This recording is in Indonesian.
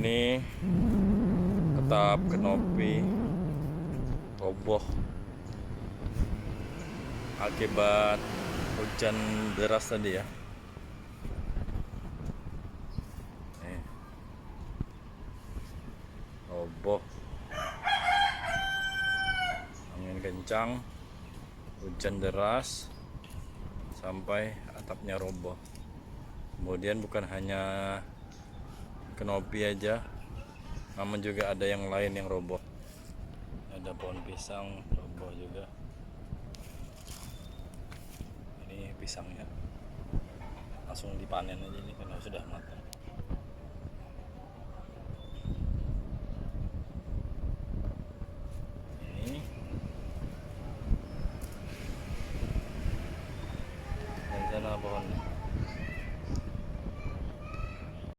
Ini atap kanopi roboh akibat hujan deras tadi ya. Roboh, angin kencang, hujan deras sampai atapnya roboh. Kemudian bukan hanya kanopi aja, namun juga ada yang lain yang roboh. Ada pohon pisang roboh juga. Ini pisangnya langsung dipanen aja ini karena sudah matang.